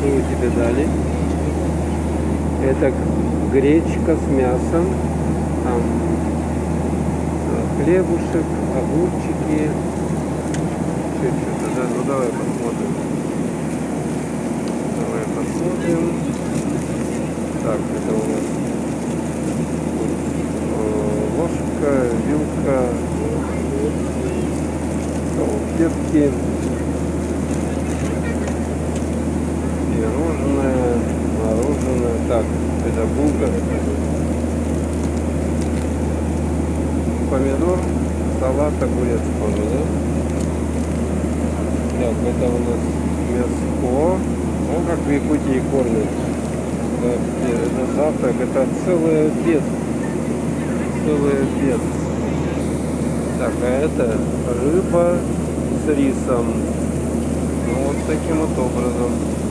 его тебе дали. Это гречка с мясом. Там хлебушек, огурчики. Что-то, да? Ну давай посмотрим. Давай посмотрим. Так, это у нас ложка, вилка, салфетки, пирожное, мороженое. Так, это булка, помидор, салат, огурец тоже, да? Так, это у нас мяско. Ну, как в Якутии кормят. Это завтрак, это целый обед. Целый обед. Так, а это рыба с рисом. Ну, вот таким вот образом.